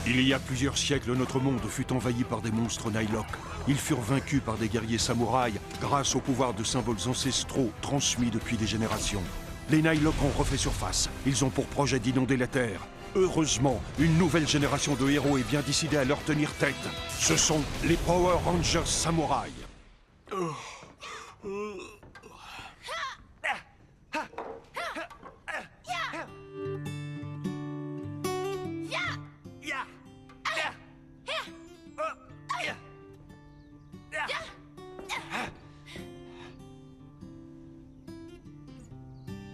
Il y a plusieurs siècles, notre monde fut envahi par des monstres Nihilok. Ils furent vaincus par des guerriers samouraïs grâce au pouvoir de symboles ancestraux transmis depuis des générations. Les Nihilok ont refait surface. Ils ont pour projet d'inonder la Terre. Heureusement, une nouvelle génération de héros est bien décidée à leur tenir tête. Ce sont les Power Rangers samouraïs.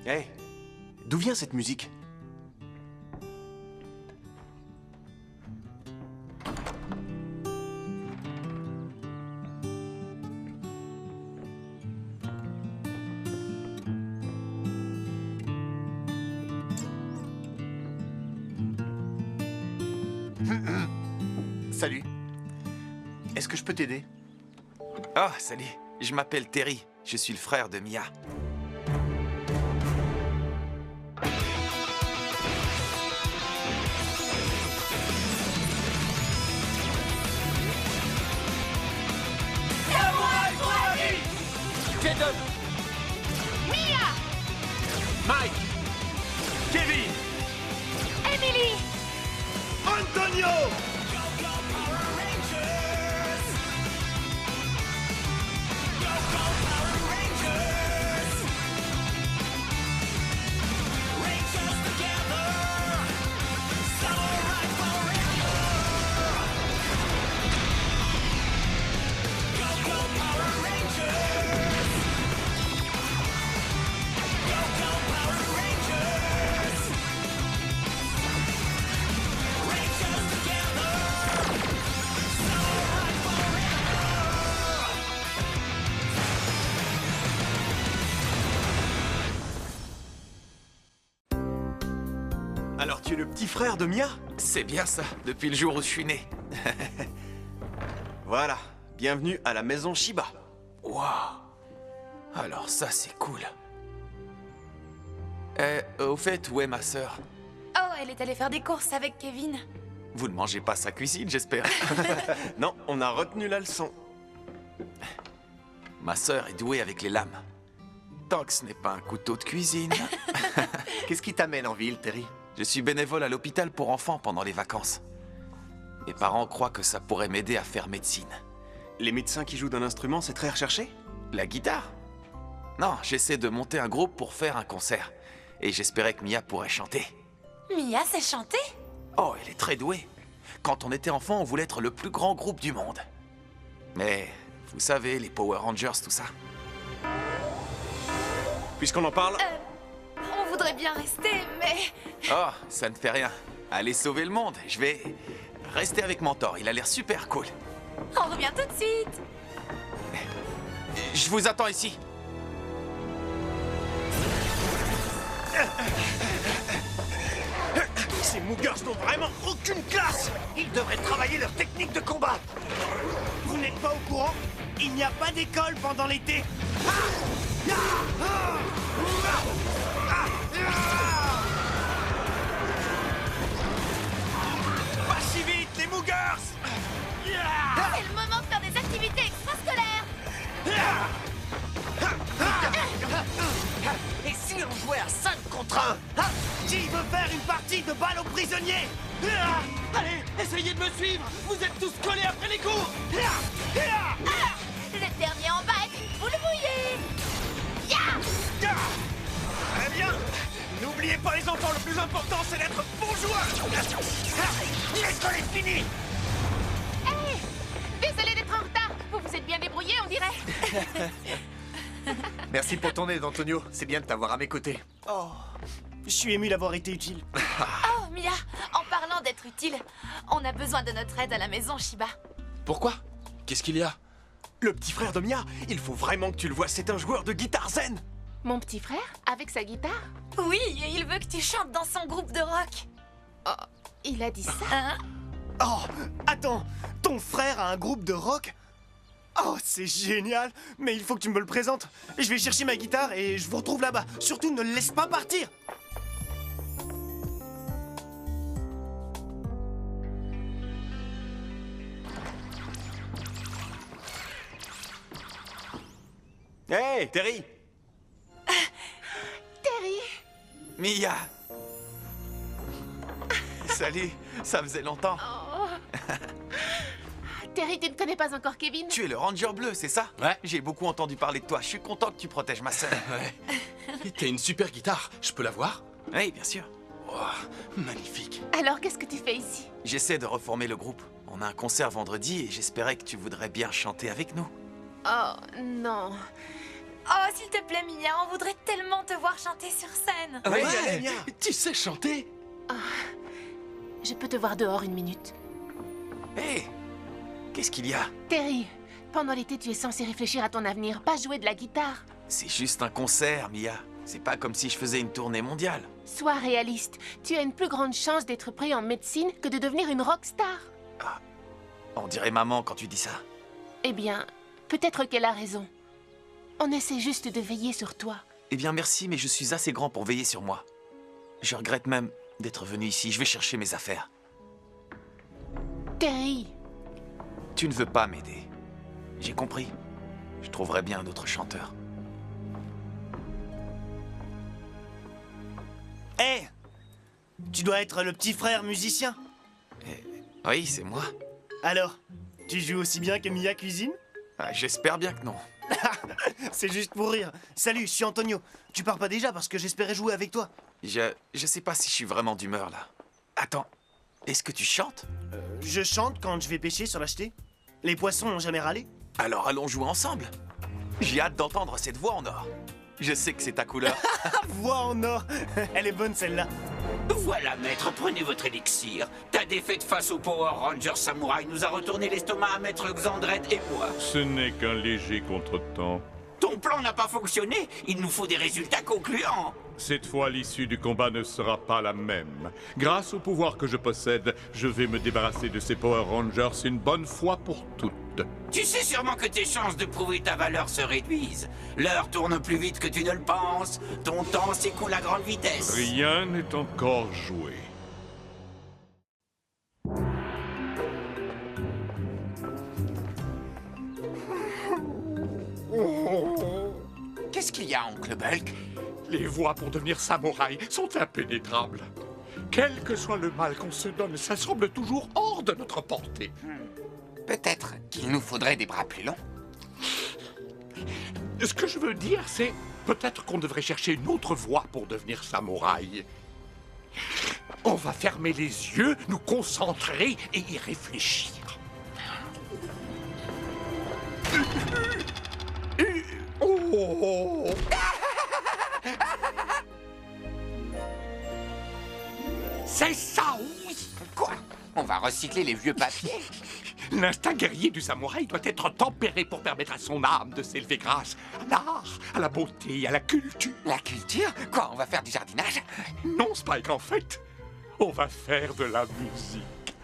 Hey, d'où vient cette musique? Salut. Est-ce que je peux t'aider? Oh, salut. Je m'appelle Terry. Je suis le frère de Mia. Jaden, Mia! Mike, Kevin, Emily! Antonio. Alors tu es le petit frère de Mia? C'est bien ça, depuis le jour où je suis né. Voilà, bienvenue à la maison Shiba. Waouh. Alors ça, c'est cool. Au fait, où est ma sœur? Oh, elle est allée faire des courses avec Kevin. Vous ne mangez pas sa cuisine, j'espère. Non, on a retenu la leçon. Ma sœur est douée avec les lames. Tant que ce n'est pas un couteau de cuisine. Qu'est-ce qui t'amène en ville, Terry? Je suis bénévole à l'hôpital pour enfants pendant les vacances. Mes parents croient que ça pourrait m'aider à faire médecine. Les médecins qui jouent d'un instrument, c'est très recherché? La guitare? Non, j'essaie de monter un groupe pour faire un concert. Et j'espérais que Mia pourrait chanter. Mia sait chanter? Oh, elle est très douée. Quand on était enfant, on voulait être le plus grand groupe du monde. Mais, vous savez, les Power Rangers, tout ça. Puisqu'on en parle... On voudrait bien rester, mais... Oh, ça ne fait rien. Allez sauver le monde. Je vais rester avec Mentor. Il a l'air super cool. On revient tout de suite. Je vous attends ici. Ces Moogers n'ont vraiment aucune classe. Ils devraient travailler leur technique de combat. Vous n'êtes pas au courant? Il n'y a pas d'école pendant l'été. Pas si vite, les Moogers. C'est le moment de faire des activités extrascolaires. Et si on jouait à 5 contre 1? Qui veut faire une partie de balle aux prisonniers? Allez, essayez de me suivre. Vous êtes tous collés après les cours. Le dernier en bas est une boule mouillée. Ya! Très bien. N'oubliez pas les enfants, le plus important c'est d'être bon joueur. L'école est finie. Hey! Désolé d'être en retard. Vous vous êtes bien débrouillé, on dirait. Merci pour ton aide, Antonio. C'est bien de t'avoir à mes côtés. Oh, je suis ému d'avoir été utile. Oh, Mia, en parlant d'être utile, on a besoin de notre aide à la maison Shiba. Pourquoi? Qu'est-ce qu'il y a? Le petit frère de Mia, il faut vraiment que tu le vois, c'est un joueur de guitare zen. Mon petit frère, avec sa guitare? Oui, et il veut que tu chantes dans son groupe de rock. Oh, il a dit ça? Hein? Oh, attends, ton frère a un groupe de rock? Oh, c'est génial. Mais il faut que tu me le présentes. Je vais chercher ma guitare et je vous retrouve là-bas. Surtout, ne le laisse pas partir. Hey, Terry! Terry! Mia! Salut, ça faisait longtemps. Oh. Terry, tu ne connais pas encore Kevin? Tu es le Ranger bleu, c'est ça? Ouais. J'ai beaucoup entendu parler de toi. Je suis content que tu protèges ma sœur. Ouais. T'as une super guitare, je peux la voir? Oui, bien sûr. Oh, magnifique. Alors, qu'est-ce que tu fais ici? J'essaie de reformer le groupe. On a un concert vendredi et j'espérais que tu voudrais bien chanter avec nous. Oh, non. Oh, s'il te plaît, Mia, on voudrait tellement te voir chanter sur scène. Ouais, allez, viens. tu sais chanter? Je peux te voir dehors une minute. Hé! Qu'est-ce qu'il y a? Terry, pendant l'été, tu es censé réfléchir à ton avenir, pas jouer de la guitare. C'est juste un concert, Mia. C'est pas comme si je faisais une tournée mondiale. Sois réaliste. Tu as une plus grande chance d'être pris en médecine que de devenir une rockstar. On dirait maman quand tu dis ça. Eh bien, peut-être qu'elle a raison. On essaie juste de veiller sur toi. Eh bien, merci, mais je suis assez grand pour veiller sur moi. Je regrette même d'être venu ici. Je vais chercher mes affaires. Terry, Tu ne veux pas m'aider. J'ai compris. Je trouverai bien un autre chanteur. Hé! Tu dois être le petit frère musicien. Oui, c'est moi. Alors, tu joues aussi bien que Mia cuisine? Ah, j'espère bien que non. C'est juste pour rire. Salut, je suis Antonio. Tu pars pas déjà parce que j'espérais jouer avec toi. Je sais pas si je suis vraiment d'humeur, là. Attends, est-ce que tu chantes? Je chante quand je vais pêcher sur la jetée. Les poissons n'ont jamais râlé. Alors allons jouer ensemble. J'ai hâte d'entendre cette voix en or. Je sais que c'est ta couleur. Voix en or. Elle est bonne celle-là. Voilà, maître, prenez votre élixir. Ta défaite face au Power Ranger Samouraï nous a retourné l'estomac à maître Xandred et moi. Ce n'est qu'un léger contretemps. Ton plan n'a pas fonctionné. Il nous faut des résultats concluants. Cette fois, l'issue du combat ne sera pas la même. Grâce au pouvoir que je possède, je vais me débarrasser de ces Power Rangers une bonne fois pour toutes. Tu sais sûrement que tes chances de prouver ta valeur se réduisent. L'heure tourne plus vite que tu ne le penses. Ton temps s'écoule à grande vitesse. Rien n'est encore joué. Qu'est-ce qu'il y a, oncle Bulk? Les voies pour devenir samouraï sont impénétrables. Quel que soit le mal qu'on se donne, ça semble toujours hors de notre portée. Peut-être qu'il nous faudrait des bras plus longs. Ce que je veux dire, c'est peut-être qu'on devrait chercher une autre voie pour devenir samouraï. On va fermer les yeux, nous concentrer et y réfléchir. Oh! C'est ça, oui! Quoi? On va recycler les vieux papiers? L'instinct guerrier du samouraï doit être tempéré pour permettre à son âme de s'élever grâce à l'art, à la beauté, à la culture. La culture? Quoi, on va faire du jardinage? Non, Spike, en fait, on va faire de la musique.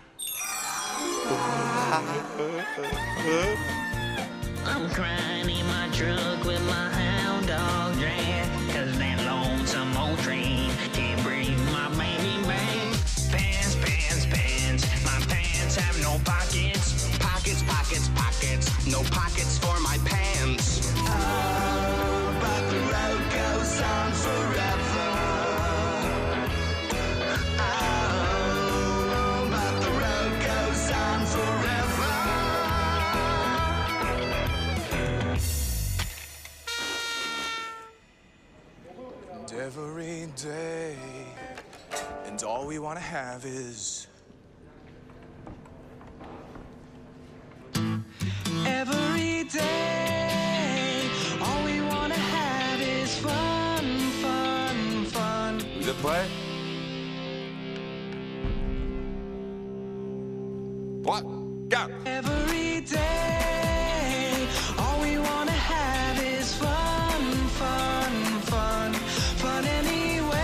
I'm crying in my truck with my hound dog drag, 'cause that lonesome old train can't bring my baby back. Pants, pants, pants, my pants have no pockets. Pockets, pockets, pockets, no pockets for my pants. Oh, but the road goes on forever. Oh, but the road goes on forever. Every day, and all we want to have is Every day, all we want to have is fun, fun, fun. Vous êtes prêts? 3, 4. Every day, all we want to have is fun, fun, fun, fun anyway.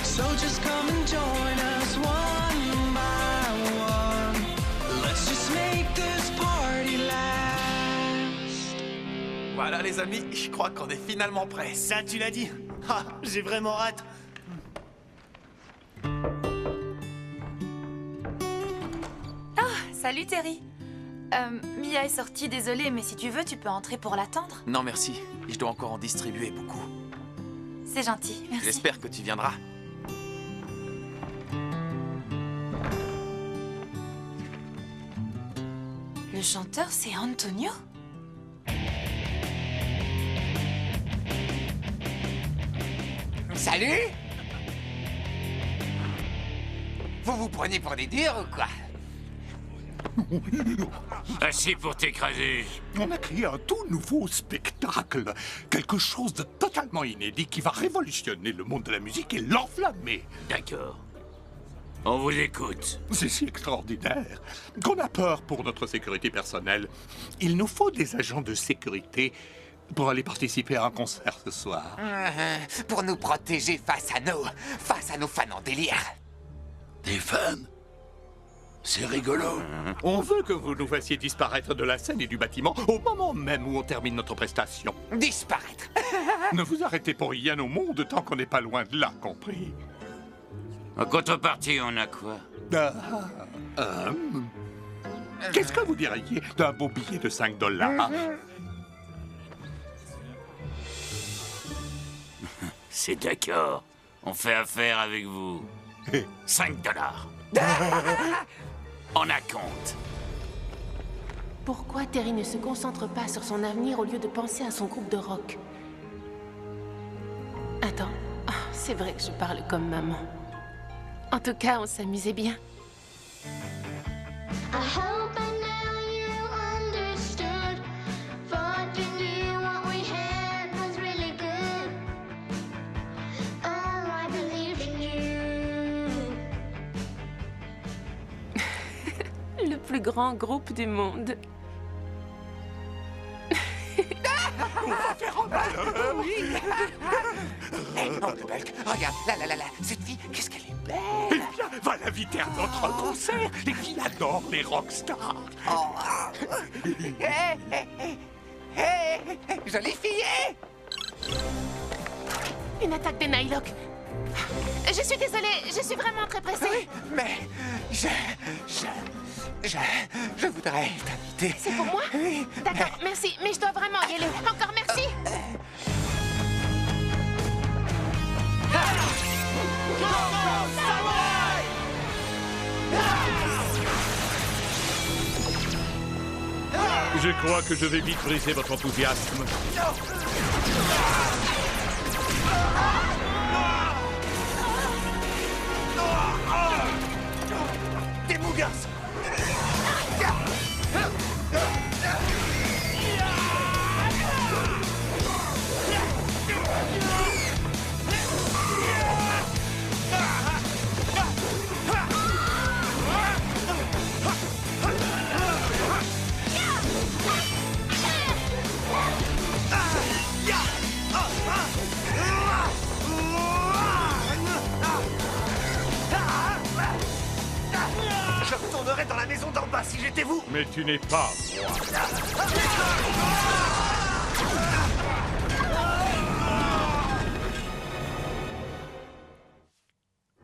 So just come and join us one by one. Let's just make this party last. Voilà les amis, je crois qu'on est finalement prêts. Ça, tu l'as dit. Ah, j'ai vraiment hâte. Salut Terry. Mia est sortie, désolée, mais si tu veux, tu peux entrer pour l'attendre. Non, merci. Je dois encore en distribuer beaucoup. C'est gentil, merci. J'espère que tu viendras. Le chanteur, c'est Antonio? Salut! Vous vous prenez pour des durs ou quoi? Assis pour t'écraser. On a créé un tout nouveau spectacle. Quelque chose de totalement inédit qui va révolutionner le monde de la musique et l'enflammer. D'accord. On vous écoute. C'est si extraordinaire qu'on a peur pour notre sécurité personnelle. Il nous faut des agents de sécurité pour aller participer à un concert ce soir. Pour nous protéger face à nos fans en délire. Des fans? C'est rigolo. On veut que vous nous fassiez disparaître de la scène et du bâtiment au moment même où on termine notre prestation. Disparaître? Ne vous arrêtez pour rien au monde tant qu'on n'est pas loin de là, compris? En contrepartie, on a quoi? Qu'est-ce que vous diriez d'un beau billet de 5 $? C'est d'accord. On fait affaire avec vous. 5 $. On a compte. Pourquoi Terry ne se concentre pas sur son avenir au lieu de penser à son groupe de rock? Attends, c'est vrai que je parle comme maman. En tout cas, on s'amusait bien. Le plus grand groupe du monde. On va faire un malheur. Hé, oncle Bulk, regarde, là, cette fille, qu'est-ce qu'elle est belle. Eh bien, va l'inviter à notre concert. Les filles adorent les rockstars. Hé, jolie fille, Une attaque des Nylock. Je suis désolée, je suis vraiment très pressée. Oui, mais je voudrais t'inviter. C'est pour moi? Oui. D'accord, merci, mais je dois vraiment y aller. Encore merci. Je crois que je vais vite briser votre enthousiasme. Des Moogers! Je retournerais dans la maison d'en bas si j'étais vous! Mais tu n'es pas moi.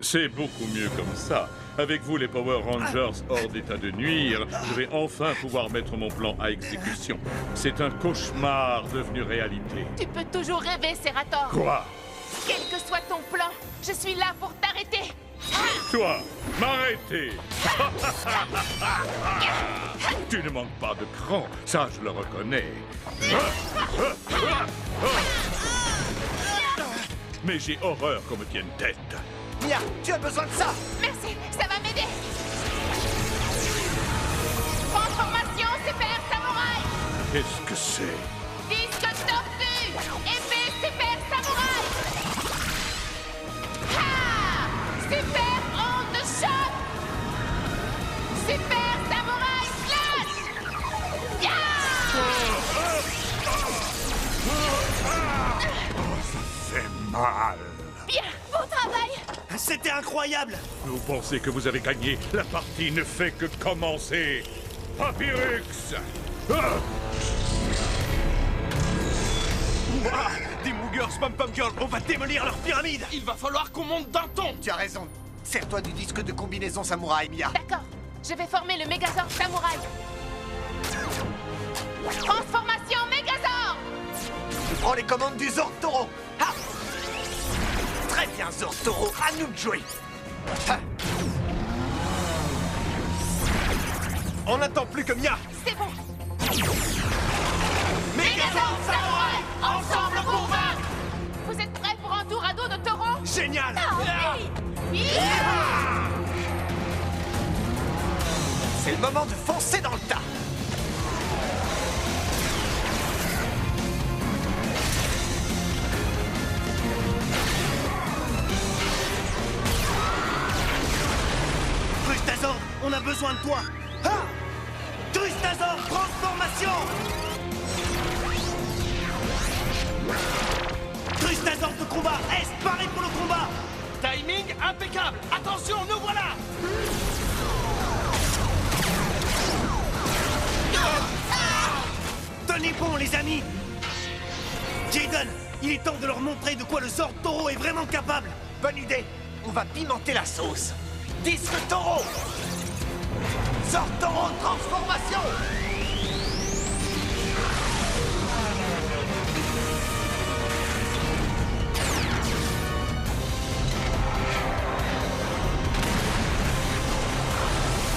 C'est beaucoup mieux comme ça. Avec vous, les Power Rangers, hors d'état de nuire, je vais enfin pouvoir mettre mon plan à exécution. C'est un cauchemar devenu réalité. Tu peux toujours rêver, Serator. Quoi? Quel que soit ton plan, je suis là pour t'arrêter. Toi, m'arrêter. Tu ne manques pas de cran, ça je le reconnais. Mais j'ai horreur qu'on me tienne tête. Mia, tu as besoin de ça! Merci, ça va m'aider. Transformation Super Samouraï. Qu'est-ce que c'est? Disque tortue. Épée Super Samouraï. Ha! Super onde choc. Super Samouraï Slash. Ya! Ça fait mal. Bien, bon travail. C'était incroyable! Vous pensez que vous avez gagné? La partie ne fait que commencer. Papyrux! Ah! Ouah, des Moogers, Pom-Pom Girl, on va démolir leur pyramide! Il va falloir qu'on monte d'un ton. Tu as raison. Sers-toi du disque de combinaison samouraï, Mia. D'accord, je vais former le Megazord Samouraï. Transformation Megazord! Tu prends les commandes du Zord Taureau. Ah! Très bien, Zord Taureau, à nous de jouer. Ah! On n'attend plus que Mia. C'est bon. Megazord Samurai, ensemble pour vaincre. Vous êtes prêts pour un tour à dos de taureau? Génial. Oui. C'est le moment de foncer dans le tas. Trustazor, on a besoin de toi. Ah! Trustazor, transformation! Trustazor de combat, Est, paré pour le combat! Timing impeccable! Attention, nous voilà! Tenez bon, les amis! Jaden, il est temps de leur montrer de quoi le Zord Taureau est vraiment capable! Bonne idée. On va pimenter la sauce. Disque Taureau. Zord Taureau, transformation.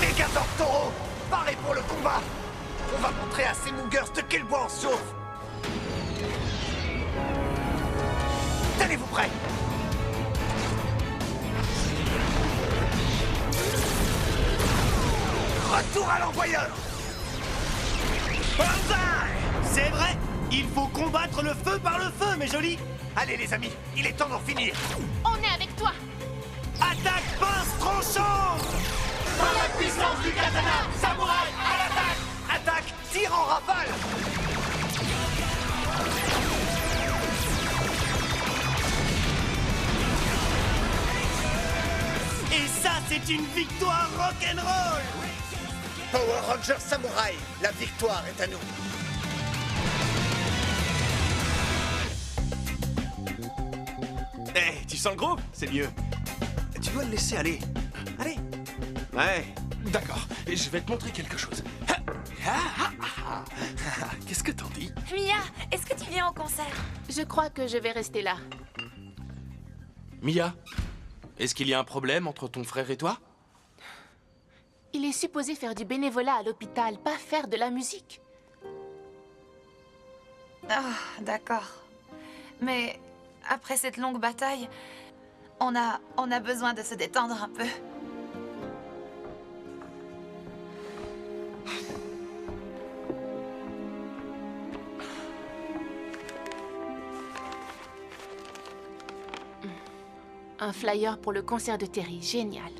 Megazord Taureau, paré pour le combat. On va montrer à ces Moogers de quel bois on se chauffe. Tenez-vous prêts. Retour à l'envoyeur. Banzai! C'est vrai, il faut combattre le feu par le feu, mes jolis. Allez les amis, il est temps d'en finir. On est avec toi. Attaque pince tranchante! Par la puissance du katana, samouraï à l'attaque. Attaque, tire en rafale. Et ça, c'est une victoire rock'n'roll! Power Rangers Samouraï, la victoire est à nous. Eh, tu sens le groupe? C'est mieux. Tu dois le laisser aller. Allez. Ouais. D'accord. Je vais te montrer quelque chose. Qu'est-ce que t'en dis? Mia, est-ce que tu viens au concert? Je crois que je vais rester là. Mia, est-ce qu'il y a un problème entre ton frère et toi? Il est supposé faire du bénévolat à l'hôpital, pas faire de la musique. Ah, d'accord. Mais après cette longue bataille, on a besoin de se détendre un peu. Un flyer pour le concert de Terry, génial.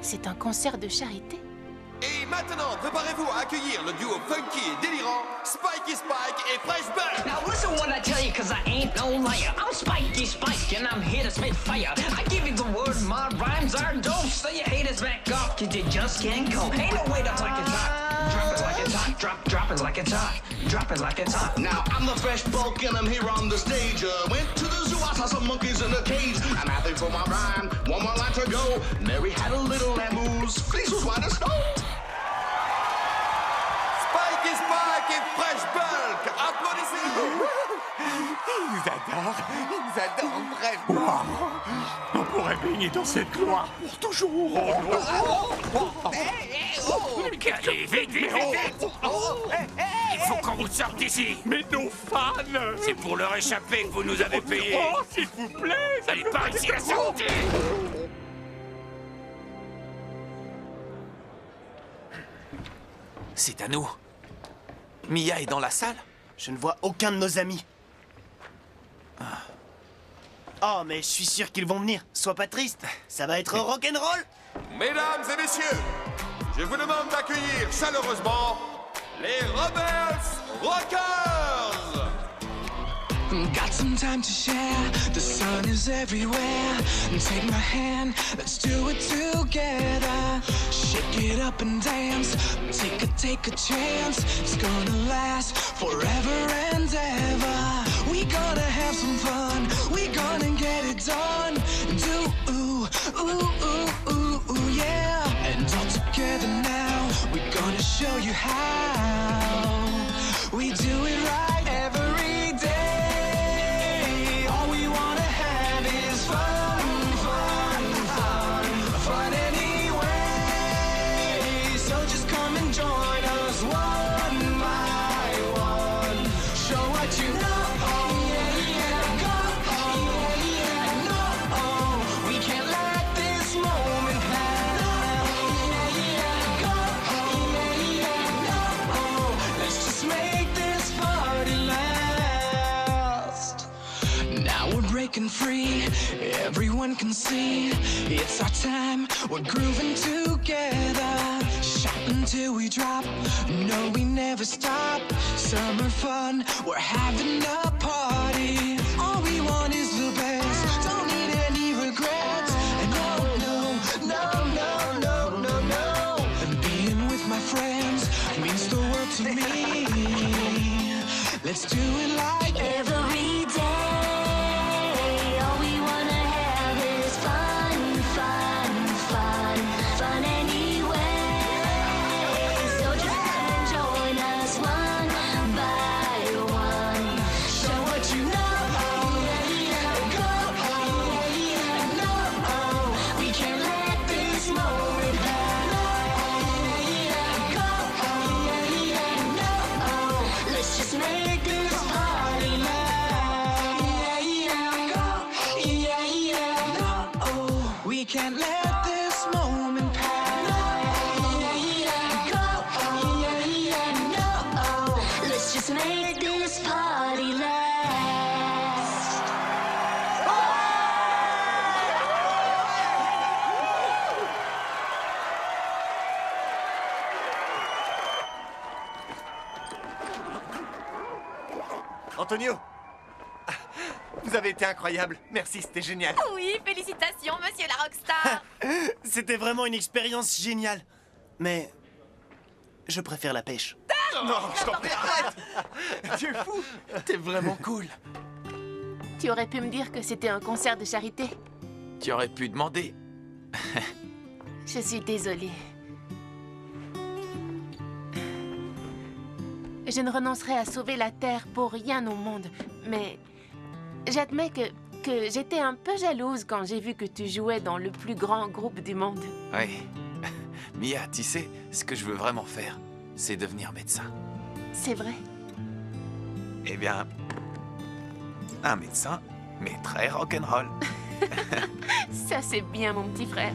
C'est un concert de charité. Et maintenant, préparez-vous à accueillir le duo funky et délirant, Spiky Spike et Fresh Bird. Now listen when I tell you, cause I ain't no liar. I'm Spiky Spike and I'm here to spit fire. I give you the word, my rhymes are dope. So you haters back off, cause you just can't cope. Ain't no way to talk it hot. Drop it like it's hot, drop it like it's hot. Drop it like it's hot. Now, I'm the Fresh Bulk and I'm here on the stage. Went to the zoo, I saw some monkeys in a cage. I'm happy for my rhyme, one more line to go. Mary had a little lamb whose fleece was white as snow. Spiky Spike et Fresh Bulk, applaudissez-vous. Ils nous adorent vraiment. On pourrait baigner dans cette gloire pour toujours. Allez, vite, vite, vite, vite. Il faut qu'on vous sorte d'ici. Mais nos fans. C'est pour leur échapper que vous nous avez payé. Oh, s'il vous plaît. Allez, par ici, la sortie. C'est à nous. Mia est dans la salle? Je ne vois aucun de nos amis. Oh, mais je suis sûr qu'ils vont venir. Sois pas triste, ça va être rock'n'roll. Mesdames et messieurs, je vous demande d'accueillir chaleureusement les Rebels Rockers. Got some time to share, the sun is everywhere. Take my hand, let's do it together. Shake it up and dance, take a chance. It's gonna last forever and ever. We gonna have some fun, we gonna get it done. Do ooh, ooh, ooh, ooh, ooh, yeah. And all together now, we gonna you how we do it right every day. All we wanna have is fun, fun, fun, fun anyway. So just come and join us one by one. Show what you know. Yeah, yeah, go. Yeah, yeah, no. We can't let this moment pass. Yeah, yeah, go. Yeah, yeah, no. Let's just make this party last. Now we're breaking free, everyone can see it's our time, we're grooving together. Shout until we drop, no we never stop. Summer fun, we're having a party. All we want is the best, don't need any regrets. And no, no, no, no, no, no, no. And being with my friends means the world to me. Let's do it like every day. All we wanna have is fun, fun, fun, fun anyway. So just come and join us one by one. Show what you know. Yeah, yeah, go. Yeah, yeah, no. We can't let this moment pass. Yeah, yeah, go. Yeah, yeah, no. Let's just make this party last. Yeah, yeah, go. Yeah, yeah, no. We can't let this moment pass. Yeah, yeah, go. Yeah, yeah, no. Let's just make this party last. Antonio, vous avez été incroyable. Merci, c'était génial. Oui, félicitations, monsieur la rockstar. C'était vraiment une expérience géniale. Mais je préfère la pêche. Non, je t'en prie, arrête. Tu es fou. T'es vraiment cool. Tu aurais pu me dire que c'était un concert de charité. Tu aurais pu demander. Je suis désolée. Je ne renoncerai à sauver la Terre pour rien au monde, mais j'admets que j'étais un peu jalouse quand j'ai vu que tu jouais dans le plus grand groupe du monde. Oui. Mia, tu sais, ce que je veux vraiment faire, c'est devenir médecin. C'est vrai. Eh bien, un médecin, mais très rock'n'roll. Ça, c'est bien, mon petit frère.